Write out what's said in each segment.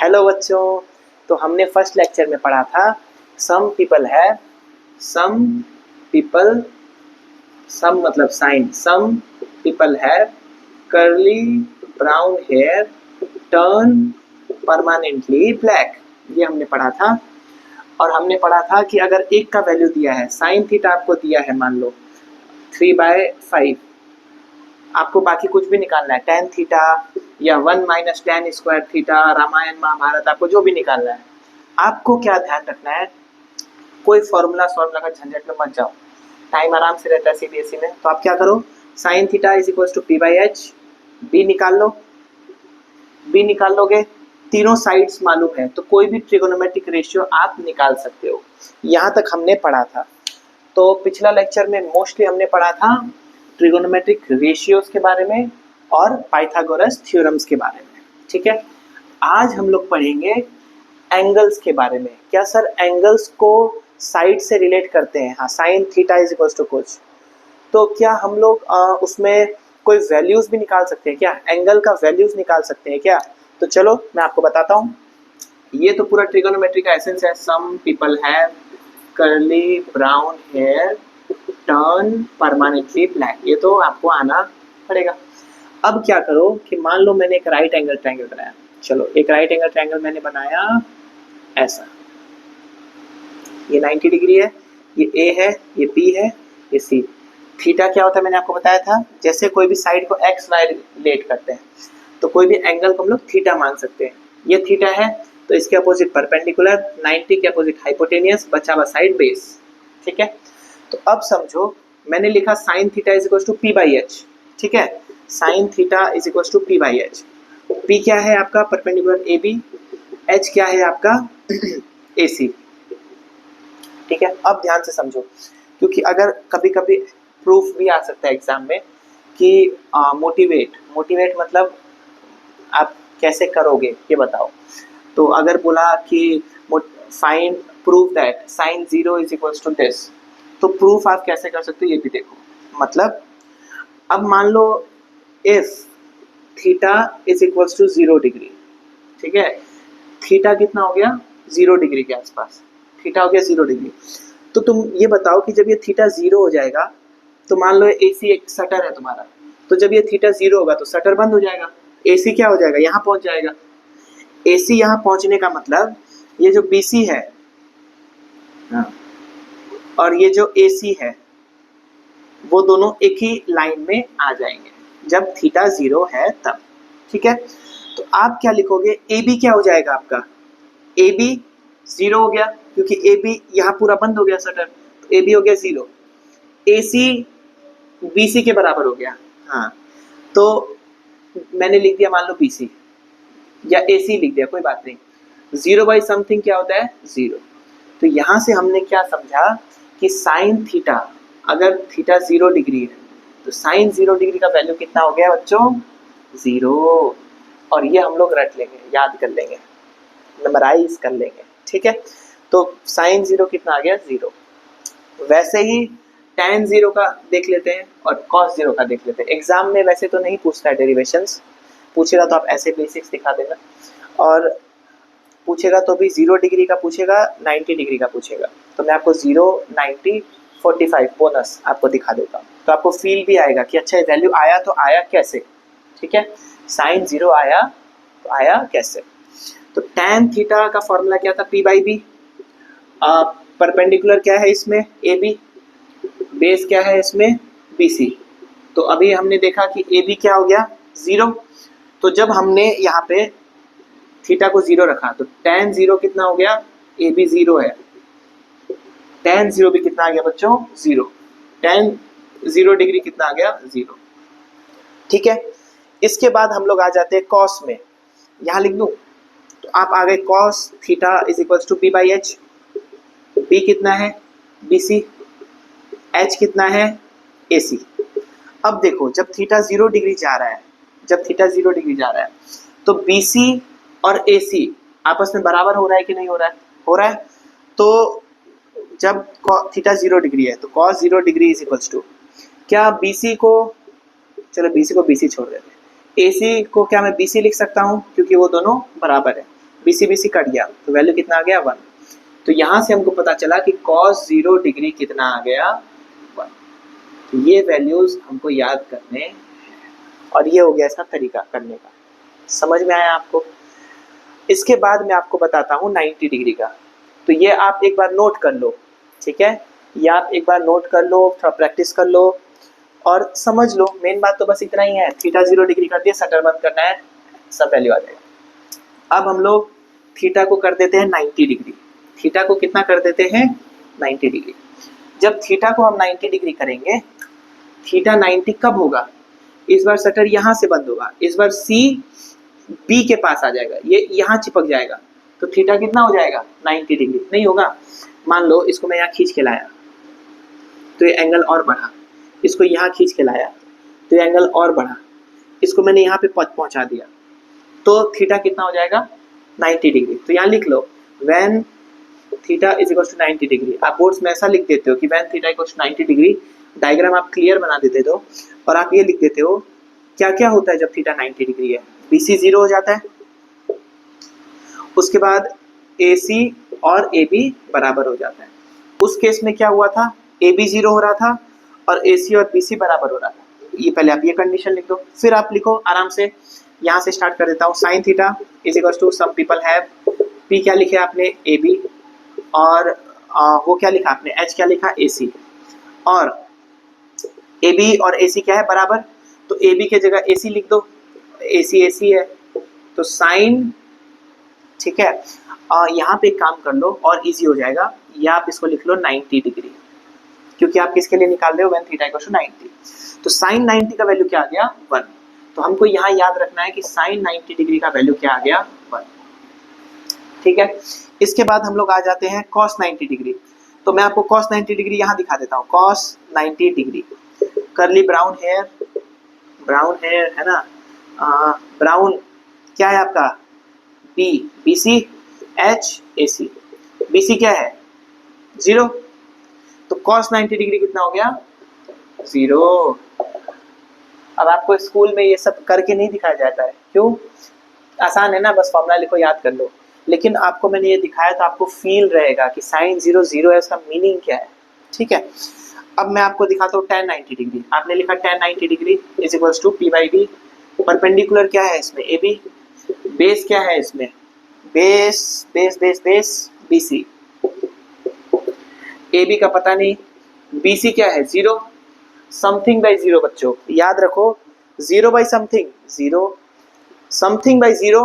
Hello बच्चों, तो हमने फर्स्ट लेक्चर में पढ़ा था सम पीपल है, सम पीपल, सम मतलब साइन, सम पीपल है curly brown hair turn permanently black, ये हमने पढ़ा था। और हमने पढ़ा था कि अगर एक का वैल्यू दिया है, साइन थीटा आपको दिया है, मान लो 3/5, आपको बाकी कुछ भी निकालना है, tan थीटा या 1 minus tan square theta, Ramayana Mahabharata, आपको जो भी निकालना है, आपको क्या ध्यान रखना है, कोई फॉर्मूला का झंझट में मत जाओ, टाइम आराम से रहता है सीबीएसई में। तो आप क्या करो, sine theta is equal to p/h, B निकाल लो, बी निकाल लोगे, तीनों साइड्स मालूम है तो कोई भी ट्रिगोनोमेट्रिक रेशियो आप निकाल सकते हो। यहाँ तक हमने पढ़ा था। तो पिछला लेक्चर में मोस्टली हमने पढ़ा था ट्रिगोनोमेट्रिक रेशियोज के बारे में और पाइथागोरस थ्योरम्स के बारे में, ठीक है। आज हम लोग पढ़ेंगे एंगल्स के बारे में। क्या सर एंगल्स को साइड से रिलेट करते हैं? हाँ, sine theta is equal to कुछ, तो क्या हम लोग उसमें कोई वैल्यूज भी निकाल सकते हैं क्या? एंगल का वैल्यूज निकाल सकते हैं क्या? तो चलो मैं आपको बताता हूँ। ये तो पूरा ट्रिगोनोमेट्री का एसेंस है। Some people have curly brown hair turn permanently black, ये तो आपको आना पड़ेगा। अब क्या करो कि मान लो मैंने एक राइट एंगल ट्रायंगल बनाया, चलो एक राइट एंगल ट्रायंगल मैंने बनाया ऐसा, ये 90 डिग्री है, ये ए है, ये बी है, ये सी। थीटा क्या होता है मैंने आपको बताया था, जैसे कोई भी साइड को एक्स वाई रिलेट करते हैं तो कोई भी एंगल को हम लोग थीटा मान सकते हैं। ये थीटा है तो इसके अपोजिट परपेंडिकुलर, 90 के अपोजिट हाइपोटेनियस, बचा हुआ साइड बेस, ठीक है। तो अब समझो मैंने लिखा sine theta is equal to p/h, ठीक है। Sine theta is equal to p/h। p क्या है आपका? परपेंडिकुलर ए बी, h क्या है आपका? ए सी, ठीक है। अब ध्यान से समझो, क्योंकि अगर कभी कभी प्रूफ भी आ सकता है एग्जाम में कि मोटिवेट मतलब आप कैसे करोगे ये बताओ। तो अगर बोला कि find proof that sine 0 is equal to this, तो प्रूफ आप कैसे कर सकते हो ये भी देखो। मतलब अब मान लो if theta is equal to 0 degree, ठीक है, थीटा कितना हो गया? 0 डिग्री के आसपास, थीटा हो गया 0 डिग्री। तो तुम ये बताओ कि जब ये थीटा 0 हो जाएगा तो मान लो एसी एक शटर है तुम्हारा, तो जब ये थीटा 0 होगा तो शटर बंद हो जाएगा, एसी क्या हो जाएगा? यहाँ पहुंच जाएगा। एसी यहाँ पहुंचने का मतलब ये जो बीसी है और ये जो एसी है वो दोनों एक ही लाइन में आ जाएंगे जब थीटा 0 है तब, ठीक है। तो आप क्या लिखोगे? ए बी क्या हो जाएगा आपका? ए बी 0 हो गया क्योंकि ए बी यहाँ पूरा बंद हो गया शटर, तो ए बी हो गया 0। ए सी बी सी के बराबर हो गया, हाँ, तो मैंने लिख दिया मान लो बी सी या ए सी लिख दिया, कोई बात नहीं। 0 बाई समथिंग क्या होता है? 0। तो यहाँ से हमने क्या समझा कि साइन थीटा, अगर थीटा 0 डिग्री है तो साइन 0 डिग्री का वैल्यू कितना हो गया बच्चों? 0। और ये हम लोग रट लेंगे, याद कर लेंगे, मेमोराइज कर लेंगे, ठीक है। तो साइन 0 कितना आ गया? 0। वैसे ही tan 0 का देख लेते हैं और cos 0 का देख लेते हैं। एग्जाम में वैसे तो नहीं पूछता है डेरिवेशंस, पूछेगा तो आप ऐसे बेसिक्स दिखा देना, और पूछेगा तो भी 0 डिग्री का पूछेगा, 90 डिग्री का पूछेगा, तो मैं आपको 0, 90, 45 बोनस आपको दिखा देता हूँ, तो आपको फील भी आएगा कि अच्छा वैल्यू आया तो आया कैसे, ठीक है। साइन 0 आया तो आया कैसे? तो tan थीटा का फॉर्मूला क्या था? p/b। परपेंडिकुलर क्या है इसमें? ए बी, बेस क्या है इसमें? B C. तो अभी हमने देखा कि ए बी क्या हो गया? 0। तो जब हमने यहाँ पे थीटा को 0 रखा तो tan 0 कितना हो गया? ए बी 0 है, tan 0 भी कितना आ गया बच्चों? 0। tan 0 डिग्री कितना आ गया? 0, ठीक है। इसके बाद हम लोग आ जाते हैं कॉस में, यहाँ लिख दूं तो आप आ गए cos theta is equal to p/h। B कितना है? B C. एच कितना है? ए सी। अब देखो जब थीटा 0 डिग्री जा रहा है, जब थीटा 0 डिग्री जा रहा है तो बी सी और ए सी आपस में बराबर हो रहा है कि नहीं हो रहा है? हो रहा है। तो जब थीटा 0 डिग्री है तो cos 0 degree is equal to क्या? बी सी को, चलो बी सी को बी सी छोड़ देते हैं, ए सी को क्या मैं बी सी लिख सकता हूँ क्योंकि वो दोनों बराबर है। BC BC कट गया तो वैल्यू कितना आ गया 1। तो यहाँ से हमको पता चला कि cos 0 डिग्री कितना आ गया 1। तो ये वैल्यूज हमको याद करने, और ये हो गया इसका तरीका करने का। समझ में आया आपको? इसके बाद मैं आपको बताता हूँ 90 डिग्री का। तो ये आप एक बार नोट कर लो, ठीक है? ये आप एक बार नोट कर लो, थोड़ा प्रैक्टिस कर लो और समझ लो। मेन बात तो बस इतना ही है, थीटा 0 डिग्री कर दिया, शटर बंद करना है, सब वैल्यू आ जाएगा। अब हम लोग थीटा को कर देते हैं 90 डिग्री। थीटा को कितना कर देते हैं? 90 डिग्री। जब थीटा को हम 90 डिग्री करेंगे, थीटा 90 कब होगा? इस बार शटर यहाँ से बंद होगा, इस बार सी बी के पास आ जाएगा, ये यहाँ चिपक जाएगा, तो थीटा कितना हो जाएगा? 90 डिग्री नहीं होगा। मान लो इसको मैं यहाँ खींच के लाया तो ये एंगल और बढ़ा, इसको यहाँ खींच के लाया तो ये एंगल और बढ़ा, इसको मैंने यहाँ पे पहुँचा दिया, तो थीटा कितना हो जाएगा? 90 डिग्री। तो यहाँ लिख लो when theta is equal to 90 degree. आप बोर्ड्स में ऐसा लिख देते हो कि when theta equal to 90 degree, diagram आप क्लियर बना देते हो और आप ये लिख देते हो क्या क्या होता है जब थीटा 90 डिग्री है। BC 0 हो जाता है, उसके बाद AC और AB बराबर हो जाता है। उस केस में क्या हुआ था? AB 0 हो रहा था और AC और BC बराबर हो रहा था। ये पहले आप ये कंडीशन लिख दो, फिर आप लिखो आराम से। यहाँ से स्टार्ट कर देता हूँ। Sine theta is equal to some people have, P क्या लिखे आपने? AB, और वो क्या लिखा आपने? H क्या लिखा? AC। और AB और AC क्या है? बराबर, तो AB के जगह AC लिख दो, AC AC है, तो साइन, ठीक है। यहाँ पे एक काम कर लो और इजी हो जाएगा, या आप इसको लिख लो 90 डिग्री, क्योंकि आप किसके लिए निकाल रहे हो? When theta equal to 90। तो साइन 90 का वैल्यू क्या आ गया? 1। तो हमको यहाँ याद रखना है कि साइन 90 डिग्री का वैल्यू क्या आ गया? 1, ठीक है। इसके बाद हम लोग आ जाते हैं cos 90 डिग्री। तो मैं आपको cos 90 डिग्री यहाँ दिखा देता हूँ। cos 90 डिग्री, करली ब्राउन हेयर है ना, ब्राउन क्या है आपका? B, BC, H, AC। BC क्या है? 0। तो cos 90 डिग्री कितना हो गया? 0। अब आपको स्कूल में ये सब करके नहीं दिखाया जाता है, क्यों? आसान है ना, बस फॉर्मूला लिखो, याद कर लो। लेकिन आपको मैंने ये दिखाया तो आपको फील रहेगा कि साइन 0 0 है, उसका मीनिंग क्या है, ठीक है। अब मैं आपको दिखाता हूँ tan 90 डिग्री। आपने लिखा tan 90 degree is equals to P/D। Perpendicular क्या है इसमें? AB। बेस क्या है इसमें? Base base base base BC। AB का पता नहीं, BC क्या है? 0। समथिंग बाई 0 बच्चों याद रखो, 0 by something 0, something by 0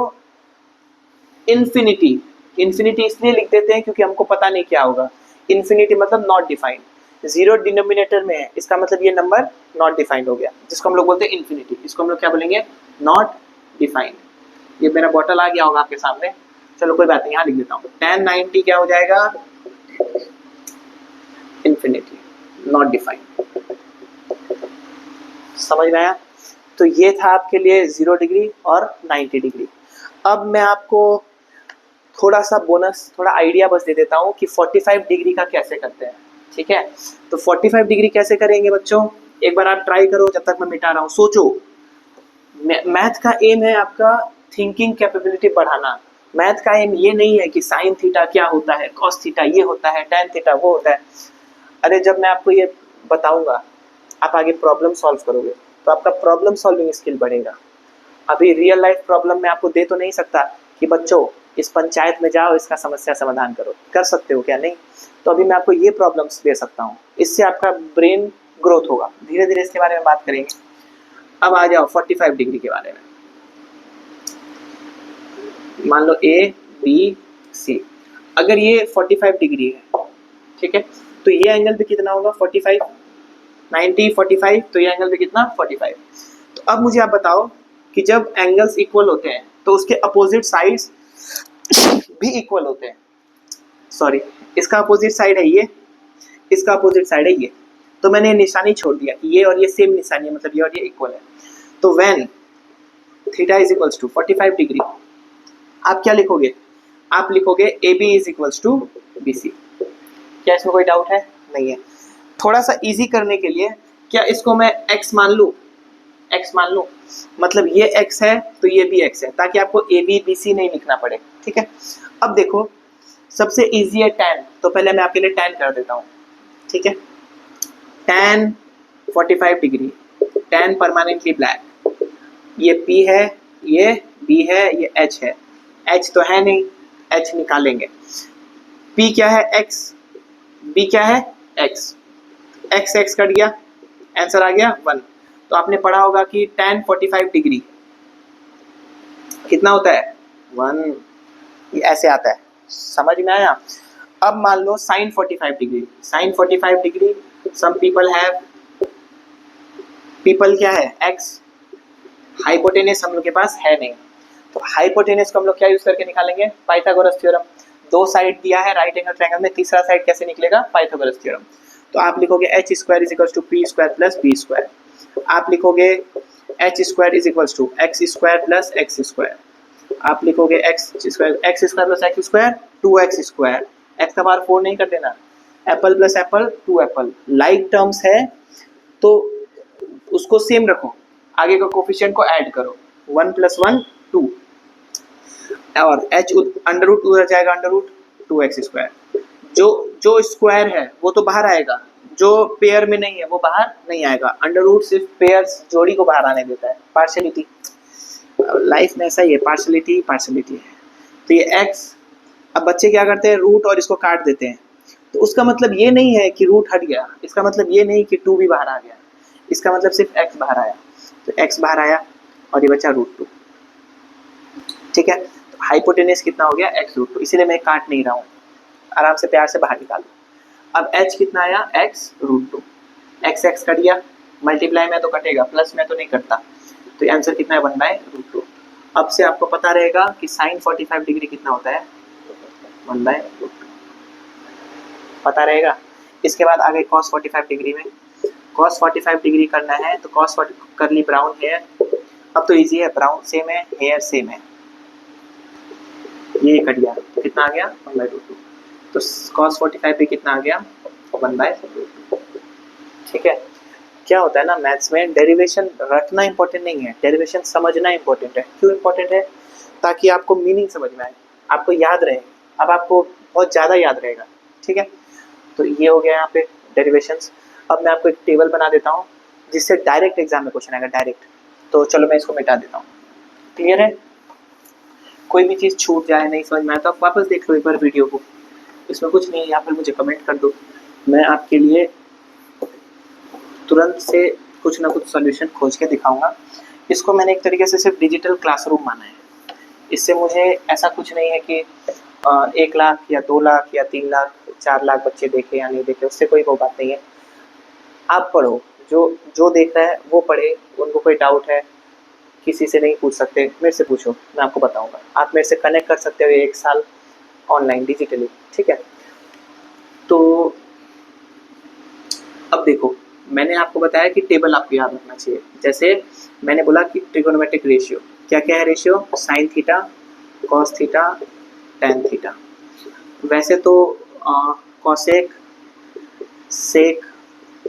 infinity. Infinity इसलिए लिख देते हैं क्योंकि हमको पता नहीं क्या होगा। इन्फिनिटी मतलब नॉट डिफाइंड, 0 डिनोमिनेटर में है, इसका मतलब ये नंबर नॉट डिफाइंड हो गया, जिसको हम लोग बोलते हैं इन्फिनिटी। इसको हम लोग क्या बोलेंगे? Not defined. ये मेरा बॉटल आ गया होगा आपके सामने, चलो कोई बात नहीं, यहाँ लिख देता हूँ। tan 90 क्या हो जाएगा? Infinity, not defined. समझ में आया? तो ये था आपके लिए 0 डिग्री और 90 डिग्री। अब मैं आपको थोड़ा सा बोनस, थोड़ा आइडिया बस दे देता हूँ कि 45 डिग्री का कैसे करते हैं, ठीक है। तो 45 डिग्री कैसे करेंगे बच्चों? एक बार आप ट्राई करो, जब तक मैं मिटा रहा हूँ सोचो। मैथ का एम है आपका थिंकिंग कैपेबिलिटी बढ़ाना। मैथ का एम ये नहीं है कि साइन थीटा क्या होता है, कॉस थीटा ये होता है, टैन थीटा वो होता है। अरे जब मैं आपको ये बताऊंगा, आप आगे प्रॉब्लम सॉल्व करोगे तो आपका प्रॉब्लम सॉल्विंग स्किल बढ़ेगा। अभी रियल लाइफ प्रॉब्लम में आपको दे तो नहीं सकता कि बच्चों इस पंचायत में जाओ, इसका समस्या समाधान करो, कर सकते हो क्या? नहीं। तो अभी मैं आपको ये प्रॉब्लम्स दे सकता हूँ, इससे आपका ब्रेन ग्रोथ होगा। धीरे धीरे इसके बारे में बात करेंगे। अब आ जाओ 45 डिग्री के बारे में। मान लो A B C, अगर ये 45 डिग्री है, ठीक है, तो ये एंगल भी कितना होगा? 45, 90 45, तो ये एंगल भी कितना? 45। तो अब मुझे आप बताओ कि जब एंगल्स इक्वल होते हैं तो उसके अपोजिट साइड्स भी इक्वल होते हैं। सॉरी, इसका अपोजिट साइड है ये, इसका अपोजिट साइड है ये, तो मैंने निशानी छोड़ दिया कि ये और ये सेम निशानी है, मतलब ये और ये इक्वल है। तो when theta is equals to 45 degree, आप क्या लिखोगे? आप लिखोगे AB is equals to BC। क्या इसमें कोई डाउट है? नहीं है। थोड़ा सा इजी करने के लिए क्या इसको मैं x मान लूँ? x मान लूँ, मतलब ये x है तो ये भी x है, ताकि आपको AB BC नहीं लिखना पड़े। ठीक है। अब देखो सबसे इजी है tan, तो पहले मैं आपके लिए tan कर देता हूँ, ठीक है। tan 45 degree, tan permanently black, ये P है, ये B है, ये H है। H तो है नहीं, H निकालेंगे। P क्या है X, B क्या है X, X X कट गया, आंसर आ गया 1। तो आपने पढ़ा होगा कि tan 45 डिग्री कितना होता है 1, ये ऐसे आता है, समझ में आया। अब मान लो sin 45 degree, sin 45 degree some people have, people क्या है x, हाइपोटेनस हम लोग के पास है नहीं, तो हाइपोटेनस को हम लोग क्या यूज करके निकालेंगे, पाइथागोरस थ्योरम। दो साइड दिया है राइट एंगल ट्रायंगल में, तीसरा साइड कैसे निकलेगा, पाइथागोरस थ्योरम। तो आप लिखोगे h square is equals to p square plus b square, आप लिखोगे h square is equals to x square plus x square, आप लिखोगे x square plus x square 2x square, x का पावर 4 नहीं कर देना, apple plus apple 2 apple, like terms है तो उसको सेम रखो, आगे का कोफिशिएंट को ऐड करो, 1 प्लस 1 2, और h अंडर रूट उधर जाएगा, अंडर रूट 2x स्क्वायर, जो स्क्वायर है वो तो बाहर आएगा, जो पेयर में नहीं है वो बाहर नहीं आएगा, अंडर रूट सिर्फ पेयर्स जोड़ी को बाहर आने देता है, पार्शियलिटी, लाइफ में ऐसा ही है, पार्शियलिटी पार्शियलिटी है। तो ये x, अब बच्चे क्या करते हैं रूट और इसको काट देते हैं, तो उसका मतलब ये नहीं है कि रूट हट गया, इसका मतलब ये नहीं कि 2 भी बाहर आ गया, इसका मतलब सिर्फ x बाहर आया, तो x बाहर आया और ये बचा रूट 2, ठीक है। तो हाइपोटेनस कितना हो गया x रूट 2, इसीलिए मैं काट नहीं रहा हूँ, आराम से प्यार से बाहर निकालो। अब h कितना आया x root 2, x x cut गया, मल्टीप्लाई में तो कटेगा, प्लस में तो नहीं कटता, तो आंसर कितना है 1/√2। अब से आपको पता रहेगा कि sin 45 डिग्री कितना होता है 1/√2, पता रहेगा। इसके बाद आगे cos 45 डिग्री में, cos 45 डिग्री करना है तो cos 40 करली ब्राउन हेयर, अब तो इजी है, ब्राउन सेम है, हेयर सेम है, ये कट गया, कितना आ गया 1/√2, तो cos 45 भी कितना आ गया 1/√2, ठीक है। क्या होता है ना मैथ्स में, डेरिवेशन रटना इंपॉर्टेंट नहीं है, डेरिवेशन समझना इंपॉर्टेंट है। क्यों इंपॉर्टेंट है, ताकि आपको मीनिंग समझ में आए, आपको याद रहे, अब आपको बहुत ज़्यादा याद रहेगा, ठीक है। तो ये हो गया यहाँ पे डेरिवेशंस। अब मैं आपको एक टेबल बना देता हूँ जिससे डायरेक्ट एग्जाम में क्वेश्चन आएगा डायरेक्ट, तो चलो मैं इसको मिटा देता हूँ, क्लियर है। कोई भी चीज़ छूट जाए नहीं समझ में आए तो आप वापस देख लो एक बार वीडियो को, इसमें कुछ नहीं है, या फिर मुझे कमेंट कर दो, मैं आपके लिए तुरंत से कुछ ना कुछ सॉल्यूशन खोज के दिखाऊंगा। इसको मैंने एक तरीके से सिर्फ डिजिटल क्लासरूम माना है, इससे मुझे ऐसा कुछ नहीं है कि 1 लाख या 2 लाख या 3 लाख 4 लाख बच्चे देखे या नहीं देखे, उससे कोई वो बात नहीं है। आप पढ़ो, जो देख रहा है वो पढ़े, उनको कोई डाउट है किसी से नहीं पूछ सकते, मेरे से पूछो, मैं आपको बताऊंगा, आप मेरे से कनेक्ट कर सकते हो 1 साल ऑनलाइन डिजिटली, ठीक है। तो अब देखो मैंने आपको बताया कि टेबल आपको याद रखना चाहिए, जैसे मैंने बोला कि ट्रिगोनोमेट्रिक रेशियो क्या क्या है, ratio sine theta cos theta tan theta, वैसे तो कॉसेक सेक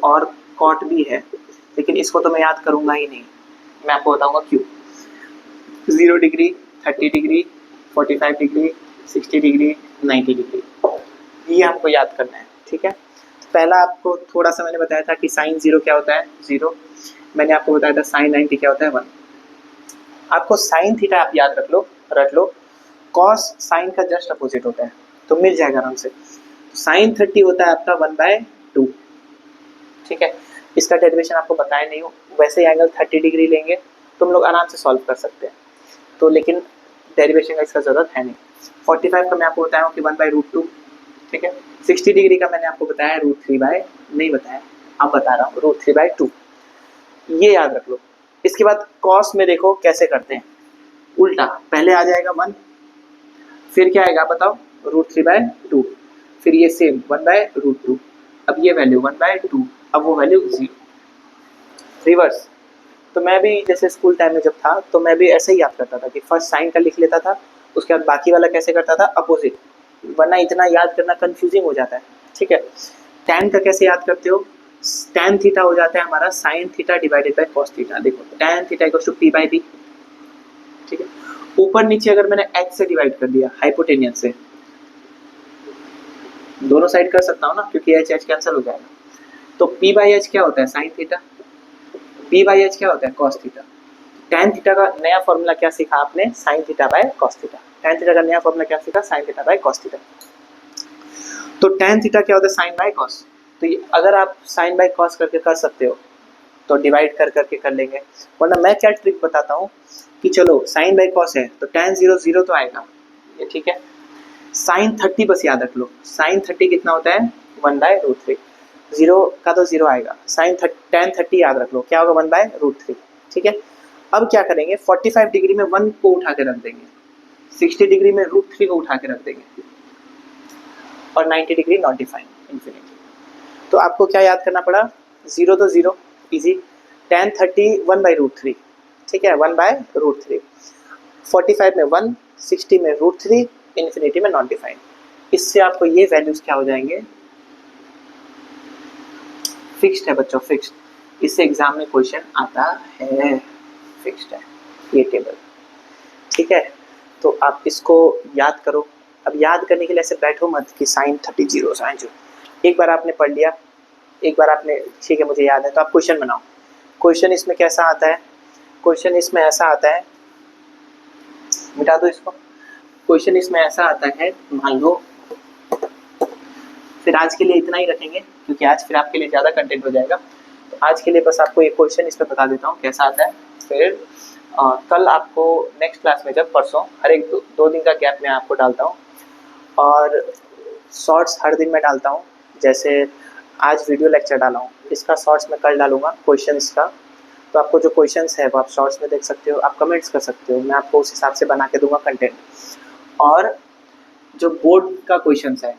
और कॉट भी है, लेकिन इसको तो मैं याद करूँगा ही नहीं, मैं आपको बताऊँगा क्यों। 0 degree 30 degree 45 degree 60 degree 90 degree, ये आपको याद करना है, ठीक है। पहला आपको थोड़ा सा मैंने बताया था कि साइन 0 क्या होता है 0, मैंने आपको बताया था साइन 90 क्या होता है 1। आपको साइन थीटा आप याद रख लो, कॉस साइन का जस्ट अपोजिट होता है, तो मिल जाएगा आराम से। साइन 30 होता है आपका 1/2, ठीक है। इसका डेरिवेशन आपको बताया नहीं हो, वैसे एंगल 30 डिग्री लेंगे तुम लोग आराम से सॉल्व कर सकते हैं, तो लेकिन डेरिवेशन का इसका ज़रूरत है नहीं। 45 का मैं आपको बताया हूँ कि 1/√2, ठीक है। 60 डिग्री का मैंने आपको बताया √3 नहीं बताया, अब बता रहा हूँ √3/2, ये याद रख लो। इसके बाद कॉस में देखो कैसे करते हैं, उल्टा, पहले आ जाएगा 1, फिर क्या आएगा बताओ √3/2, फिर ये सेम 1/√2, अब ये वैल्यू 1/2, अब वो वैल्यू 0, रिवर्स। तो मैं भी जैसे स्कूल टाइम में जब था तो मैं भी ऐसे ही याद करता था कि फर्स्ट साइन का लिख लेता था, उसके बाद बाकी वाला कैसे करता था अपोजिट, वरना इतना याद करना कंफ्यूजिंग हो जाता है, ठीक है। टैन का कैसे याद करते हो, टैन थीटा हो जाता है हमारा sine theta divided by cos theta, देखो tan theta equals to p/b, ठीक है। ऊपर नीचे अगर मैंने h से डिवाइड कर दिया, हाइपोटेनियस से, दोनों साइड कर सकता हूँ ना, क्योंकि h h कैंसिल हो जाएगा। तो p बाई एच क्या होता है, sine theta, p by H क्या होता है, कॉस थीटा। tan थीटा का नया फॉर्मूला क्या सीखा आपने, sine theta by cos theta. tan theta का नया फॉर्मूला क्या सीखा, sine theta by cos theta. तो tan थीटा क्या होता है, साइन बाय कॉस। तो अगर आप साइन बाय कॉस करके कर सकते हो तो डिवाइड कर करके कर लेंगे, वरना मैं क्या ट्रिक बताता हूँ कि चलो साइन बाय कॉस है तो tan 0 0 तो आएगा, ये ठीक है। साइन 30 बस याद रख लो, साइन 30 कितना होता है, 1/√3, 0 का तो 0 आएगा, tan 30 याद रख लो क्या होगा, 1/√3, ठीक है। अब क्या करेंगे, 45 डिग्री में 1 को उठा के रख देंगे, 60 डिग्री में √3 को उठा के रख देंगे, और 90 डिग्री नॉटिफाइंग इन्फिनिटी। तो आपको क्या याद करना पड़ा, 0 तो 0 इजी, tan 30 1/√3, ठीक है, 1/√3, 45 में 1, 60 में √3, इन्फिनिटी में नॉटिफाइंग। इससे आपको ये वैल्यूज क्या हो जाएंगे, फिक्स्ड है बच्चों, फिक्स्ड। इससे एग्जाम में क्वेश्चन आता है, फिक्स्ड है ये टेबल, ठीक है। तो आप इसको याद करो। अब याद करने के लिए ऐसे बैठो मत कि साइन 30 0 साइन 0, एक बार आपने पढ़ लिया, एक बार आपने, ठीक है मुझे याद है, तो आप क्वेश्चन बनाओ। क्वेश्चन इसमें कैसा आता है, क्वेश्चन इसमें ऐसा आता है, मिटा दो इसको। क्वेश्चन इसमें ऐसा आता है, मान लो, फिर आज के लिए इतना ही रखेंगे क्योंकि आज फिर आपके लिए ज़्यादा कंटेंट हो जाएगा। तो आज के लिए बस आपको एक क्वेश्चन इसमें बता देता हूँ कैसा आता है। फिर कल आपको नेक्स्ट क्लास में, जब परसों, हर एक दो दिन का गैप में आपको डालता हूँ, और शॉर्ट्स हर दिन में डालता हूँ। जैसे आज वीडियो लेक्चर डाला हूँ, इसका शॉर्ट्स मैं कल डालूंगा क्वेश्चंस का। तो आपको जो क्वेश्चंस है वो आप शॉर्ट्स में देख सकते हो, आप कमेंट्स कर सकते हो, मैं आपको उस हिसाब से बना के दूंगा कंटेंट। और जो बोर्ड का क्वेश्चंस है,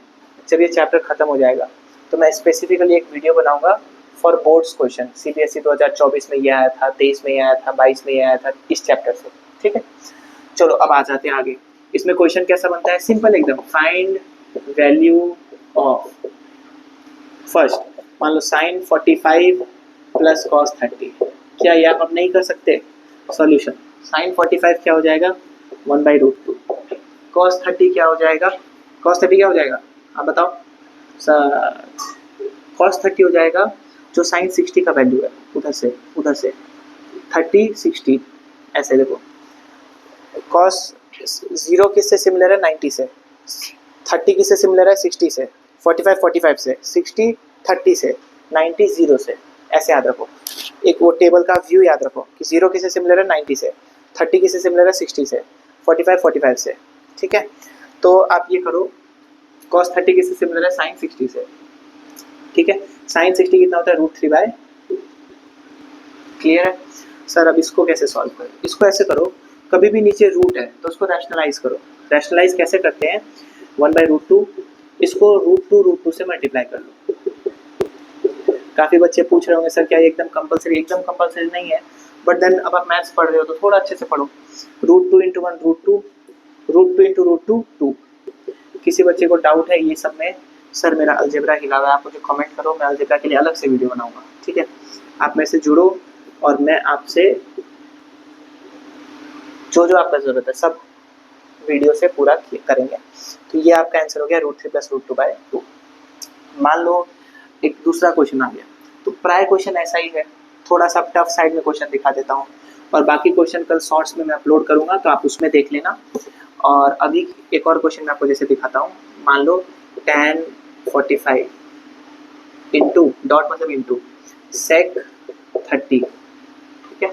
जब ये चैप्टर खत्म हो जाएगा तो मैं स्पेसिफिकली एक वीडियो बनाऊंगा फॉर बोर्ड्स क्वेश्चन। CBSE 2024 में ये आया था, 23 में ये आया था, 22 में ये आया था, इस चैप्टर से, ठीक है। चलो अब आ जाते हैं आगे। इसमें क्वेश्चन कैसा बनता है, सिंपल एकदम, फाइंड वैल्यू ऑफ, फर्स्ट मान लो साइन 45 प्लस कॉस 30, क्या ये आप अब नहीं कर सकते, सॉल्यूशन, साइन 45 क्या हो जाएगा, 1/√2, कॉस 30 क्या हो जाएगा, कॉस 30 क्या हो जाएगा, आप बताओ सर, कॉस 30 हो जाएगा जो साइन 60 का वैल्यू है, उधर से 30 60, ऐसे देखो, कॉस 0 किससे सिमिलर है, 90 से, 30 किससे सिमिलर है, 60 से, 45 से, 60 30 से, 90 0 से, ऐसे याद रखो। एक वो टेबल का व्यू याद रखो कि 0 किससे सिमिलर है, 90 से, 30 किससे सिमिलर है, 60 से, 45 से, ठीक है। तो आप ये करो, cos 30 किससे सिमिलर है, साइन 60 से, ठीक है। साइन 60 कितना होता है, √3/2, क्लियर है सर। अब इसको कैसे सॉल्व करें, इसको ऐसे करो, कभी भी नीचे रूट है तो उसको रैशनलाइज करो। रैशनलाइज कैसे करते हैं, 1/√2, इसको √2 से मल्टीप्लाई कर लो। काफ़ी बच्चे पूछ रहे होंगे सर क्या ये एकदम कंपलसरी, एकदम कंपलसरी नहीं है, बट देन अब आप मैथ्स पढ़ रहे हो तो थोड़ा अच्छे से पढ़ो। √2 × 1 √2, √2 × √2 2। किसी बच्चे को डाउट है ये सब में, सर मेरा अलजेब्रा हिला हुआ है, आप मुझे कमेंट करो, मैं अलजेब्रा के लिए अलग से वीडियो बनाऊंगा, ठीक है। आप मेरे से जुड़ो और मैं आपसे जो जो आपका ज़रूरत है सब वीडियो से पूरा करेंगे। तो ये आपका आंसर हो गया √3 + √2/2। मान लो एक दूसरा क्वेश्चन आ गया, तो प्राय क्वेश्चन ऐसा ही है, थोड़ा सा टफ साइड में क्वेश्चन दिखा देता हूँ, और बाकी क्वेश्चन कल शॉर्ट्स में मैं अपलोड करूँगा तो आप उसमें देख लेना। और अभी एक और क्वेश्चन मैं आपको जैसे दिखाता हूँ, मान लो tan 45 इंटू, डॉट मतलब इंटू, sec 30, ठीक है,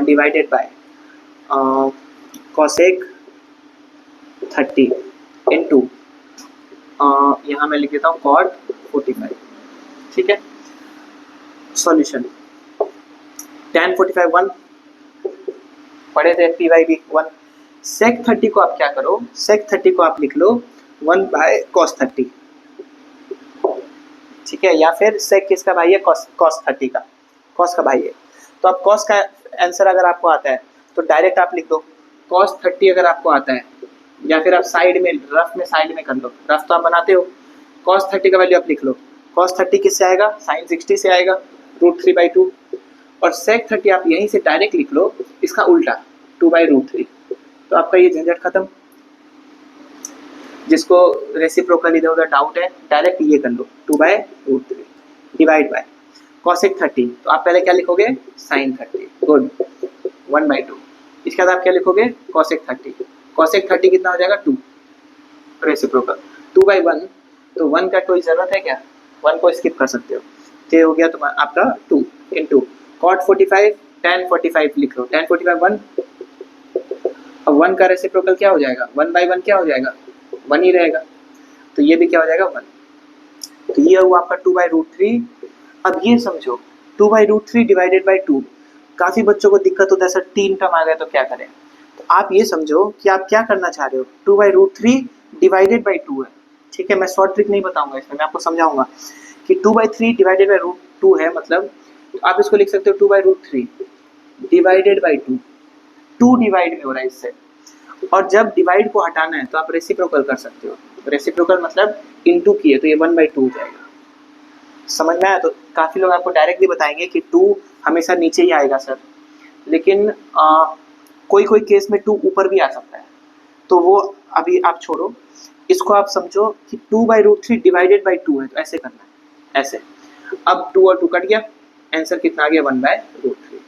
डिवाइडेड बाय cosec 30 इंटू, यहाँ मैं लिख देता हूँ cot 45, ठीक है। सॉल्यूशन, tan 45 1 पढ़े थे, p/b 1, sec 30 को आप क्या करो, sec 30 को आप लिख लो 1/cos 30, ठीक है, या फिर sec किसका भाई है, cos 30 का, cos का भाई है। तो आप cos का आंसर अगर आपको आता है तो डायरेक्ट आप लिख दो cos 30, अगर आपको आता है, या फिर आप साइड में रफ में साइड में कर लो, रफ तो आप बनाते हो, cos 30 का वैल्यू आप लिख लो, cos 30 किससे आएगा, sin 60 से आएगा, √3/2, और sec 30 आप यहीं से डायरेक्ट लिख लो इसका उल्टा, 2/√3, तो आपका ये झंझट खत्म। जिसको रेसिप्रोकल इधर उधर डाउट है, डायरेक्ट ये कर लो, 2/√3 डिवाइड बाय cosec 30। तो आप पहले क्या लिखोगे, sin 30, गुड, 1/2। इसके बाद आप क्या लिखोगे, cosec 30। cosec 30 कितना हो जाएगा, 2, रेसिप्रोकल 2/1। तो 1 का कोई जरूरत है क्या, 1 को स्किप कर सकते हो। तो ये हो गया तुम्हारा आपका 2 इंटू cot 45 tan 45 लिख लो, tan 45 1। अब 1 का रेसिप्रोकल क्या हो जाएगा, 1/1 क्या हो जाएगा, 1 ही रहेगा। तो ये भी क्या हो जाएगा, 1। तो ये हुआ आपका 2/√3। अब ये समझो 2/√3 डिवाइडेड बाई 2। काफी बच्चों को दिक्कत होता है सर 3 टर्म आ गया तो क्या करें। तो आप ये समझो कि आप क्या करना चाह रहे हो, 2/√3 डिवाइडेड बाई 2 है, ठीक है। मैं शॉर्ट ट्रिक नहीं बताऊंगा इसमें, मैं आपको समझाऊंगा कि 2/3 डिवाइडेड बाई √2 है, मतलब तो आप इसको लिख सकते हो 2/√3 डिवाइडेड बाई 2। 2 डिवाइड में हो रहा है इससे, और जब डिवाइड को हटाना है तो आप रेसिप्रोकल कर सकते हो। रेसिप्रोकल मतलब इनटू किए तो ये 1/2 हो जाएगा। समझ में आया। तो काफी लोग आपको डायरेक्टली बताएंगे कि 2 हमेशा नीचे ही आएगा सर, लेकिन कोई कोई केस में 2 ऊपर भी आ सकता है, तो वो अभी आप छोड़ो। इसको आप समझो कि 2/√3 डिवाइडेड बाई 2 है, तो ऐसे करना है, ऐसे। अब 2 और 2 कट गया, आंसर कितना आ गया, 1/√3।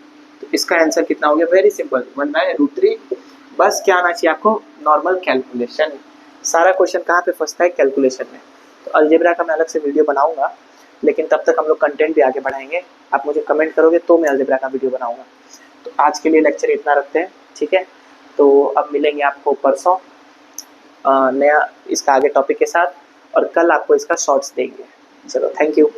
तो इसका आंसर कितना हो गया, वेरी सिंपल, 1/√3। बस क्या आना चाहिए आपको, नॉर्मल कैलकुलेशन। सारा क्वेश्चन कहाँ पे फंसता है, कैलकुलेशन में। तो अलजेब्रा का मैं अलग से वीडियो बनाऊंगा, लेकिन तब तक हम लोग कंटेंट भी आगे बढ़ाएंगे। आप मुझे कमेंट करोगे तो मैं अलजेब्रा का वीडियो बनाऊंगा। तो आज के लिए लेक्चर इतना रखते हैं, ठीक है। तो अब मिलेंगे आपको परसों नया इसका आगे टॉपिक के साथ, और कल आपको इसका शॉर्ट्स देंगे। चलो, थैंक यू।